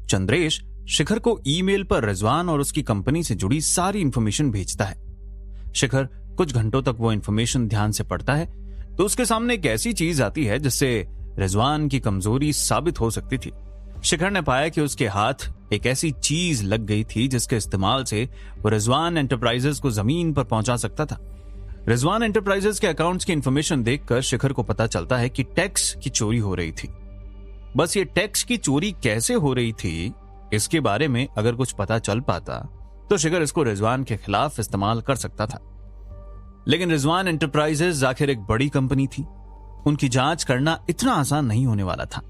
चंद्रेश शिखर को ईमेल पर रिजवान और उसकी कंपनी से जुड़ी सारी इंफॉर्मेशन भेजता है। शिखर कुछ घंटों तक वो इंफॉर्मेशन ध्यान से पढ़ता है तो उसके सामने एक ऐसी चीज आती है जिससे रिजवान की कमजोरी साबित हो सकती थी। शिखर ने पाया कि उसके हाथ एक ऐसी चीज लग गई थी जिसके इस्तेमाल से वो रिजवान एंटरप्राइजेस को जमीन पर पहुंचा सकता था। रिजवान एंटरप्राइजेस के अकाउंट्स की इंफॉर्मेशन देखकर शिखर को पता चलता है कि टैक्स की चोरी हो रही थी। बस ये टैक्स की चोरी कैसे हो रही थी इसके बारे में अगर कुछ पता चल पाता तो शिखर इसको रिजवान के खिलाफ इस्तेमाल कर सकता था। लेकिन रिजवान एंटरप्राइजेस आखिर एक बड़ी कंपनी थी, उनकी जांच करना इतना आसान नहीं होने वाला था।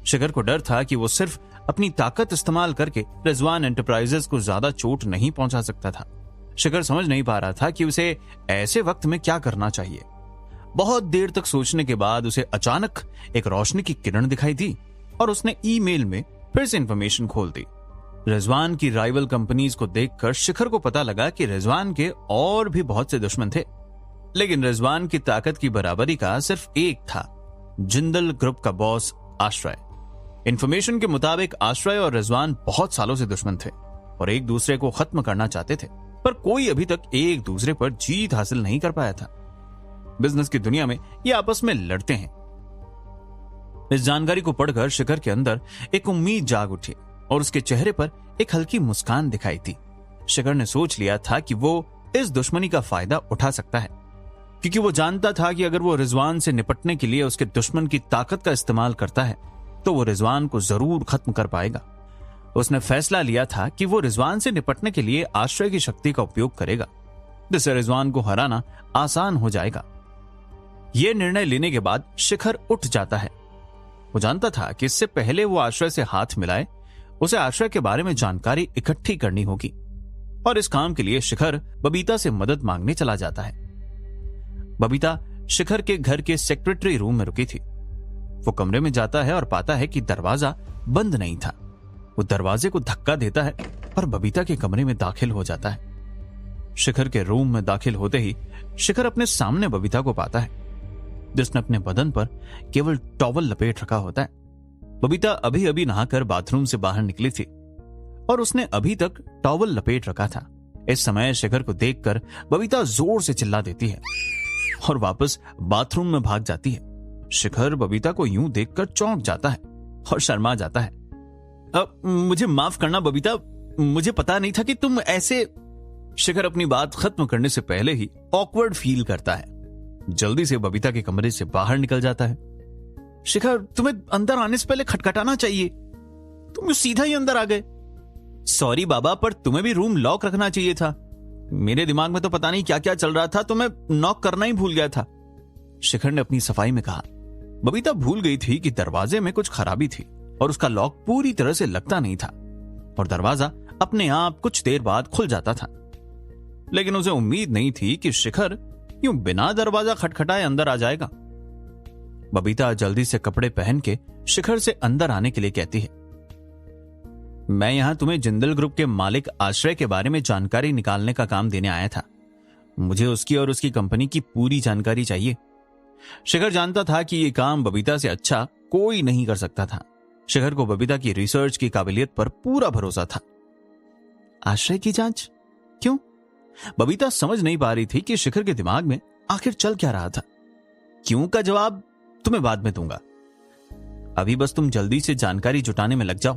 शिखर को डर था कि वो सिर्फ अपनी ताकत इस्तेमाल करके रिजवान एंटरप्राइजेस को ज्यादा चोट नहीं पहुंचा सकता था। शिखर समझ नहीं पा रहा था कि उसे ऐसे वक्त में क्या करना चाहिए। बहुत देर तक सोचने के बाद उसे अचानक एक रोशनी की किरण दिखाई दी और उसने ईमेल में फिर से इंफॉर्मेशन खोल दी। रिजवान की राइवल कंपनीज को देखकर शिखर को पता लगा कि रिजवान के और भी बहुत से दुश्मन थे, लेकिन रिजवान की ताकत की बराबरी का सिर्फ एक था, जिंदल ग्रुप का बॉस आश्रय। इंफॉर्मेशन के मुताबिक आश्रय और रिजवान बहुत सालों से दुश्मन थे और एक दूसरे को खत्म करना चाहते थे, पर कोई अभी तक एक दूसरे पर जीत हासिल नहीं कर पाया था। बिजनेस की दुनिया में ये आपस में लड़ते हैं। इस जानकारी को पढ़कर शिखर के अंदर एक उम्मीद जाग उठी और उसके चेहरे पर एक हल्की मुस्कान दिखाई थी। शिखर ने सोच लिया था कि वो इस दुश्मनी का फायदा उठा सकता है, क्योंकि वो जानता था कि अगर वो रिजवान से निपटने के लिए उसके दुश्मन की ताकत का इस्तेमाल करता है तो वो रिजवान को जरूर खत्म कर पाएगा। उसने फैसला लिया था कि वो रिजवान से निपटने के लिए आश्रय की शक्ति का उपयोग करेगा, जिससे रिजवान को हराना आसान हो जाएगा। यह निर्णय लेने के बाद शिखर उठ जाता है। वो जानता था कि इससे पहले वो आश्रय से हाथ मिलाए उसे आश्रय के बारे में जानकारी इकट्ठी करनी होगी और इस काम के लिए शिखर बबीता से मदद मांगने चला जाता है। बबीता शिखर के घर के सेक्रेटरी रूम में रुकी थी। वो कमरे में जाता है और पाता है कि दरवाजा बंद नहीं था। वो दरवाजे को धक्का देता है और बबीता के कमरे में दाखिल हो जाता है। शिखर के रूम में दाखिल होते ही शिखर अपने सामने बबीता को पाता है, जिसने अपने बदन पर केवल टॉवल लपेट रखा होता है। बबीता अभी अभी नहाकर बाथरूम से बाहर निकली थी और उसने अभी तक टॉवल लपेट रखा था। इस समय शिखर को देखकर बबीता जोर से चिल्ला देती है और वापस बाथरूम में भाग जाती है। शिखर बबीता को यूं देखकर चौंक जाता है और शर्मा जाता है। मुझे माफ करना बबीता, मुझे पता नहीं था कि तुम ऐसे। शिखर अपनी बात खत्म करने से पहले ही ऑकवर्ड फील करता है। जल्दी से बबीता के कमरे से बाहर निकल जाता है। शिखर, तुम्हें अंदर आने से पहले खटखटाना चाहिए, तुम सीधा ही अंदर आ गए। सॉरी बाबा, पर तुम्हें भी रूम लॉक रखना चाहिए था। मेरे दिमाग में तो पता नहीं क्या क्या चल रहा था, तो मैं नॉक करना ही भूल गया था, शिखर ने अपनी सफाई में कहा। बबीता भूल गई थी कि दरवाजे में कुछ खराबी थी और उसका लॉक पूरी तरह से लगता नहीं था और दरवाजा अपने आप कुछ देर बाद खुल जाता था। लेकिन उसे उम्मीद नहीं थी कि शिखर यूं बिना दरवाजा खटखटाए अंदर आ जाएगा। बबीता जल्दी से कपड़े पहन के शिखर से अंदर आने के लिए कहती है, मैं यहां तुम्हें जिंदल ग्रुप के मालिक आश्रय के बारे में जानकारी निकालने का काम देने आया था। मुझे उसकी और उसकी कंपनी की पूरी जानकारी चाहिए। शिखर जानता था कि यह काम बबीता से अच्छा कोई नहीं कर सकता था। शिखर को बबीता की रिसर्च की काबिलियत पर पूरा भरोसा था। आश्रय की जांच? क्यों? बबीता समझ नहीं पा रही थी कि शिखर के दिमाग में आखिर चल क्या रहा था। क्यों का जवाब तुम्हें बाद में दूंगा, अभी बस तुम जल्दी से जानकारी जुटाने में लग जाओ,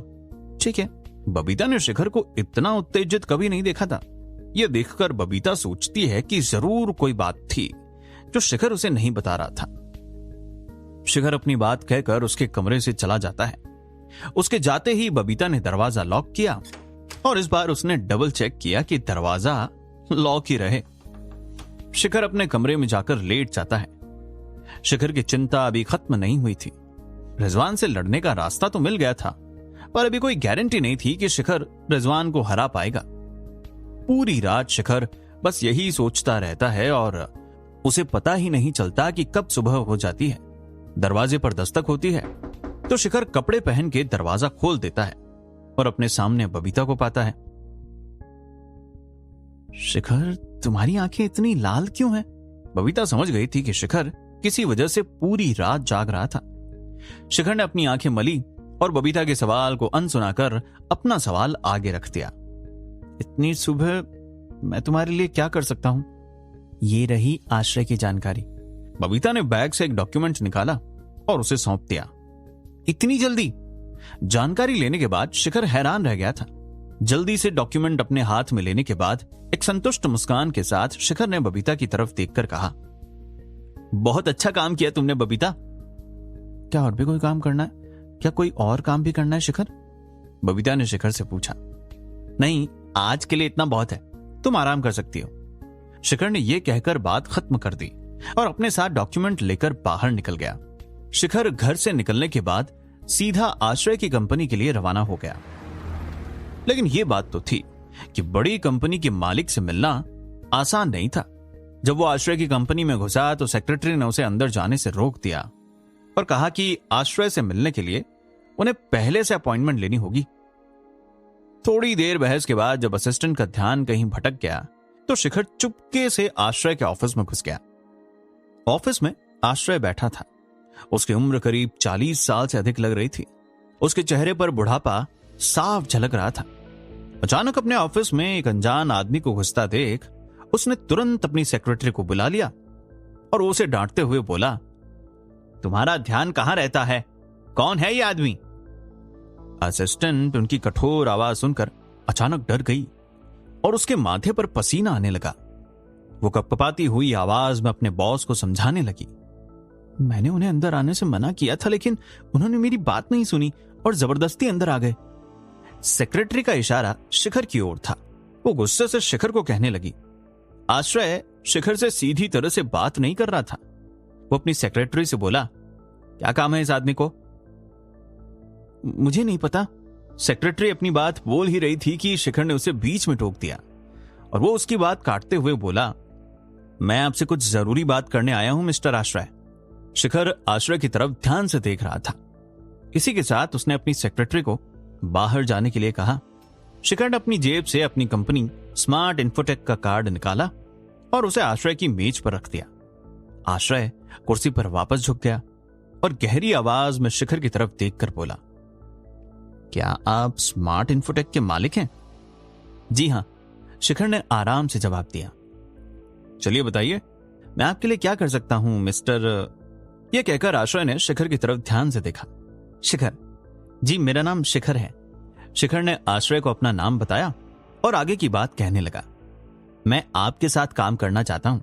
ठीक है? बबीता ने शिखर को इतना उत्तेजित कभी नहीं देखा था। यह देखकर बबीता सोचती है कि जरूर कोई बात थी जो शिखर उसे नहीं बता रहा था। शिखर अपनी बात कहकर उसके कमरे से चला जाता है। उसके जाते ही बबीता ने दरवाजा लॉक किया और इस बार उसने डबल चेक किया कि दरवाजा लॉक ही रहे। शिखर अपने कमरे में जाकर लेट जाता है। शिखर की चिंता अभी खत्म नहीं हुई थी। रिजवान से लड़ने का रास्ता तो मिल गया था, पर अभी कोई गारंटी नहीं थी कि शिखर रिजवान को हरा पाएगा। पूरी रात शिखर बस यही सोचता रहता है और उसे पता ही नहीं चलता कि कब सुबह हो जाती है। दरवाजे पर दस्तक होती है तो शिखर कपड़े पहन के दरवाजा खोल देता है और अपने सामने बबीता को पाता है। शिखर, तुम्हारी आंखें इतनी लाल क्यों हैं? बबीता समझ गई थी कि शिखर किसी वजह से पूरी रात जाग रहा था। शिखर ने अपनी आंखें मली और बबीता के सवाल को अनसुना कर अपना सवाल आगे रख दिया। इतनी सुबह मैं तुम्हारे लिए क्या कर सकता हूं? ये रही आश्रय की जानकारी। बबीता ने बैग से एक डॉक्यूमेंट निकाला और उसे सौंप दिया। इतनी जल्दी? जानकारी लेने के बाद शिखर हैरान रह गया था। जल्दी से डॉक्यूमेंट अपने हाथ में लेने के बाद एक संतुष्ट मुस्कान के साथ शिखर ने बबीता की तरफ देखकर कहा, बहुत अच्छा काम किया तुमने बबीता। क्या और भी कोई काम करना है? क्या कोई और काम भी करना है शिखर? बबीता ने शिखर से पूछा। नहीं, आज के लिए इतना बहुत है, तुम आराम कर सकती हो। शिखर ने यह कहकर बात खत्म कर दी और अपने साथ डॉक्यूमेंट लेकर बाहर निकल गया। शिखर घर से निकलने के बाद सीधा आश्रय की कंपनी के लिए रवाना हो गया। लेकिन यह बात तो थी कि बड़ी कंपनी के मालिक से मिलना आसान नहीं था। जब वो आश्रय की कंपनी में घुसा तो सेक्रेटरी ने उसे अंदर जाने से रोक दिया और कहा कि आश्रय से मिलने के लिए उन्हें पहले से अपॉइंटमेंट लेनी होगी। थोड़ी देर बहस के बाद जब असिस्टेंट का ध्यान कहीं भटक गया तो शिखर चुपके से आश्रय के ऑफिस में घुस गया। ऑफिस में आश्रय बैठा था। उसकी उम्र करीब 40 साल से अधिक लग रही थी। उसके चेहरे पर बुढ़ापा साफ झलक रहा था। अचानक अपने ऑफिस में एक अनजान आदमी को घुसता देख उसने तुरंत अपनी सेक्रेटरी को बुला लिया और उसे डांटते हुए बोला, तुम्हारा ध्यान कहां रहता है? कौन है ये आदमी? असिस्टेंट उनकी कठोर आवाज सुनकर अचानक डर गई और उसके माथे पर पसीना आने लगा। वो कपकपाती हुई आवाज में अपने बॉस को समझाने लगी, मैंने उन्हें अंदर आने से मना किया था लेकिन उन्होंने मेरी बात नहीं सुनी और जबरदस्ती अंदर आ गए। सेक्रेटरी का इशारा शिखर की ओर था। वो गुस्से से शिखर को कहने लगी। आश्रय शिखर से सीधी तरह से बात नहीं कर रहा था। वो अपनी सेक्रेटरी से बोला, क्या काम है इस आदमी को? मुझे नहीं पता। सेक्रेटरी अपनी बात बोल ही रही थी कि शिखर ने उसे बीच में टोक दिया और वो उसकी बात काटते हुए बोला, मैं आपसे कुछ जरूरी बात करने आया हूं मिस्टर आश्रय। शिखर आश्रय की तरफ ध्यान से देख रहा था। इसी के साथ उसने अपनी सेक्रेटरी को बाहर जाने के लिए कहा। शिखर ने अपनी जेब से अपनी कंपनी स्मार्ट इन्फोटेक का कार्ड निकाला और उसे आश्रय की मेज पर रख दिया। आश्रय कुर्सी पर वापस झुक गया और गहरी आवाज में शिखर की तरफ देखकर बोला, क्या आप स्मार्ट इन्फोटेक के मालिक हैं? जी हां, शिखर ने आराम से जवाब दिया। चलिए बताइए, मैं आपके लिए क्या कर सकता हूं मिस्टर? यह कहकर आश्रय ने शिखर की तरफ ध्यान से देखा। शिखर? जी मेरा नाम शिखर है। शिखर ने आश्रय को अपना नाम बताया और आगे की बात कहने लगा, मैं आपके साथ काम करना चाहता हूं।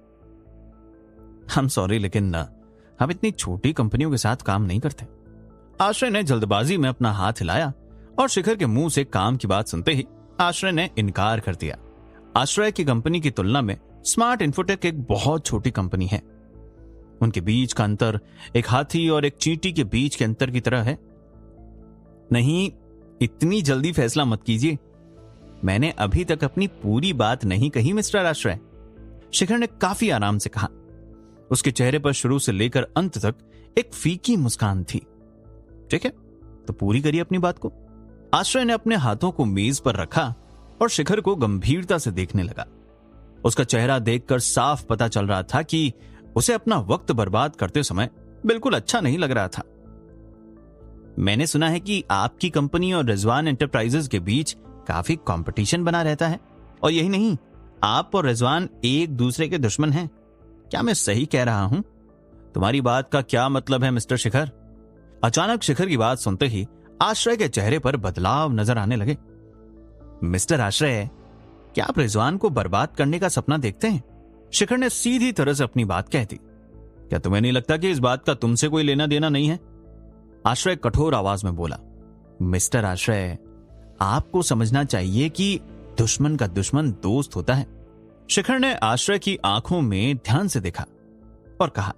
हम सॉरी लेकिन हम इतनी छोटी कंपनियों के साथ काम नहीं करते। आश्रय ने जल्दबाजी में अपना हाथ हिलाया और शिखर के मुंह से काम की बात सुनते ही आश्रय ने इनकार कर दिया। आश्रय की कंपनी की तुलना में स्मार्ट इन्फोटेक एक बहुत छोटी कंपनी है। उनके बीच का अंतर एक हाथी और एक चींटी के बीच के अंतर की तरह है। नहीं, इतनी जल्दी फैसला मत कीजिए। मैंने अभी तक अपनी पूरी बात नहीं कही मिस्टर आश्रय। शिखर ने काफी आराम से कहा। उसके चेहरे पर शुरू से लेकर अंत तक एक फीकी मुस्कान थी। ठीक है, तो पूरी करिए अपनी बात को। आश्रय ने अपने हाथों को मेज पर रखा और शिखर को गंभीरता से देखने लगा। उसका चेहरा देखकर साफ पता चल रहा था कि उसे अपना वक्त बर्बाद करते समय बिल्कुल अच्छा नहीं लग रहा था। मैंने सुना है कि आपकी कंपनी और रिजवान एंटरप्राइजेज के बीच काफी कंपटीशन बना रहता है, और यही नहीं, आप और रिजवान एक दूसरे के दुश्मन हैं। क्या मैं सही कह रहा हूं? तुम्हारी बात का क्या मतलब है मिस्टर शिखर? अचानक शिखर की बात सुनते ही आश्रय के चेहरे पर बदलाव नजर आने लगे। मिस्टर आश्रय, क्या आप रिजवान को बर्बाद करने का सपना देखते हैं? शिखर ने सीधी तरह से अपनी बात कह दी। क्या तुम्हें नहीं लगता कि इस बात का तुमसे कोई लेना देना नहीं है? आश्रय कठोर आवाज में बोला। मिस्टर आश्रय, आपको समझना चाहिए कि दुश्मन का दुश्मन दोस्त होता है। शिखर ने आश्रय की आंखों में ध्यान से देखा और कहा,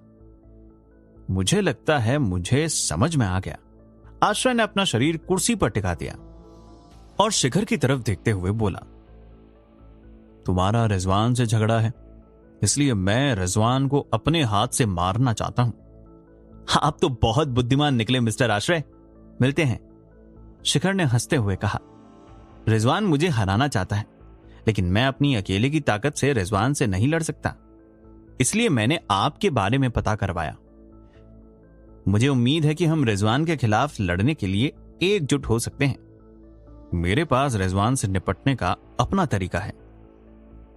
मुझे लगता है मुझे समझ में आ गया। आश्रय ने अपना शरीर कुर्सी पर टिका दिया और शिखर की तरफ देखते हुए बोला, तुम्हारा रिजवान से झगड़ा है, इसलिए मैं रिजवान को अपने हाथ से मारना चाहता हूं। आप तो बहुत बुद्धिमान निकले मिस्टर आश्रय, मिलते हैं। शिखर ने हंसते हुए कहा, रिजवान मुझे हराना चाहता है, लेकिन मैं अपनी अकेले की ताकत से रिजवान से नहीं लड़ सकता, इसलिए मैंने आपके बारे में पता करवाया। मुझे उम्मीद है कि हम रिजवान के खिलाफ लड़ने के लिए एकजुट हो सकते हैं। मेरे पास रिजवान से निपटने का अपना तरीका है,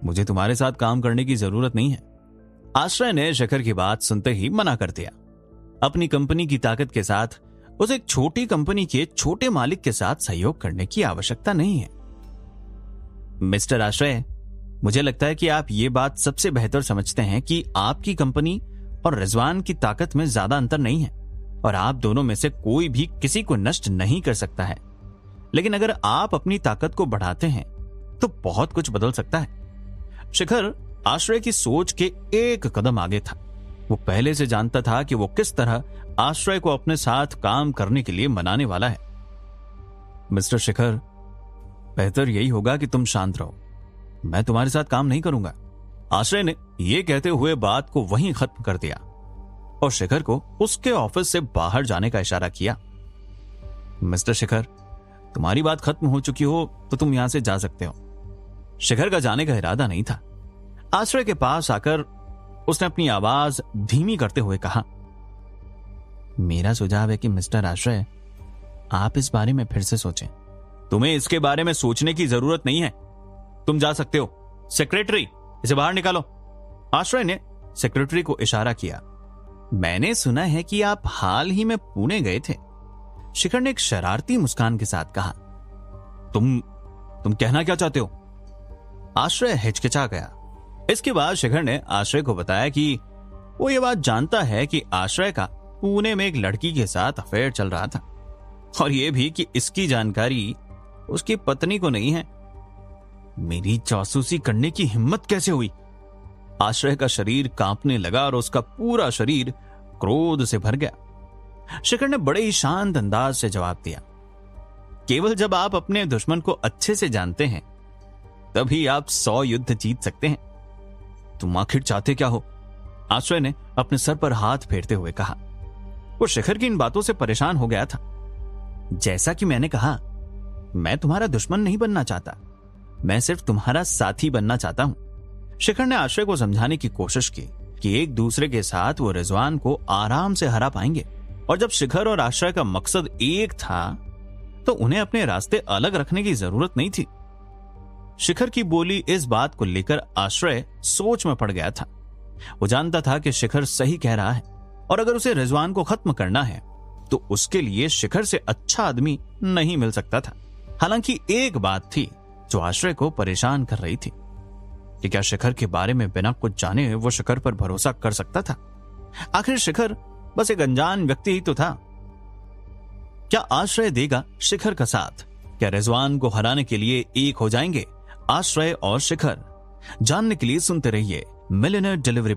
मुझे तुम्हारे साथ काम करने की जरूरत नहीं है। आश्रय ने शेखर की बात सुनते ही मना कर दिया। अपनी कंपनी की ताकत के साथ उसे एक छोटी कंपनी के छोटे मालिक के साथ सहयोग करने की आवश्यकता नहीं है। मिस्टर आश्रय, मुझे लगता है कि आप ये बात सबसे बेहतर समझते हैं कि आपकी कंपनी और रिजवान की ताकत में ज्यादा अंतर नहीं है और आप दोनों में से कोई भी किसी को नष्ट नहीं कर सकता है। लेकिन अगर आप अपनी ताकत को बढ़ाते हैं तो बहुत कुछ बदल सकता है। शिखर आश्रय की सोच के एक कदम आगे था। वो पहले से जानता था कि वो किस तरह आश्रय को अपने साथ काम करने के लिए मनाने वाला है। मिस्टर शिखर, बेहतर यही होगा कि तुम शांत रहो, मैं तुम्हारे साथ काम नहीं करूंगा। आश्रय ने यह कहते हुए बात को वहीं खत्म कर दिया और शिखर को उसके ऑफिस से बाहर जाने का इशारा किया। मिस्टर शिखर, तुम्हारी बात खत्म हो चुकी हो तो तुम यहां से जा सकते हो। शिखर का जाने का इरादा नहीं था। आश्रय के पास आकर उसने अपनी आवाज धीमी करते हुए कहा, मेरा सुझाव है कि मिस्टर आश्रय, आप इस बारे में फिर से सोचें। तुम्हें इसके बारे में सोचने की जरूरत नहीं है, तुम जा सकते हो। सेक्रेटरी, इसे बाहर निकालो। आश्रय ने सेक्रेटरी को इशारा किया। मैंने सुना है कि आप हाल ही में पुणे गए थे, शिखर ने एक शरारती मुस्कान के साथ कहा। तुम कहना क्या चाहते हो? आश्रय हिचकिचा गया। इसके बाद शिखर ने आश्रय को बताया कि वो ये बात जानता है कि आश्रय का पुणे में एक लड़की के साथ अफेयर चल रहा था और ये भी कि इसकी जानकारी उसकी पत्नी को नहीं है। मेरी जासूसी करने की हिम्मत कैसे हुई? आश्रय का शरीर कांपने लगा और उसका पूरा शरीर क्रोध से भर गया। शिखर ने बड़े ही शांत अंदाज से जवाब दिया, केवल जब आप अपने दुश्मन को अच्छे से जानते हैं तभी आप 100 युद्ध जीत सकते हैं। तुम आखिर चाहते क्या हो? आश्रय ने अपने सर पर हाथ फेरते हुए कहा। वो शिखर की इन बातों से परेशान हो गया था। जैसा कि मैंने कहा, मैं तुम्हारा दुश्मन नहीं बनना चाहता, मैं सिर्फ तुम्हारा साथी बनना चाहता हूं। शिखर ने आश्रय को समझाने की कोशिश की कि एक दूसरे के साथ वो रिजवान को आराम से हरा पाएंगे और जब शिखर और आश्रय का मकसद एक था तो उन्हें अपने रास्ते अलग रखने की जरूरत नहीं थी। शिखर की बोली इस बात को लेकर आश्रय सोच में पड़ गया था। वो जानता था कि शिखर सही कह रहा है और अगर उसे रिजवान को खत्म करना है तो उसके लिए शिखर से अच्छा आदमी नहीं मिल सकता था। हालांकि एक बात थी जो आश्रय को परेशान कर रही थी कि क्या शिखर के बारे में बिना कुछ जाने वो शिखर पर भरोसा कर सकता था? आखिर शिखर बस एक अनजान व्यक्ति ही तो था। क्या आश्रय देगा शिखर का साथ? क्या रिजवान को हराने के लिए एक हो जाएंगे आश्रय और शिखर? जानने के लिए सुनते रहिए मिलियनेयर डिलीवरी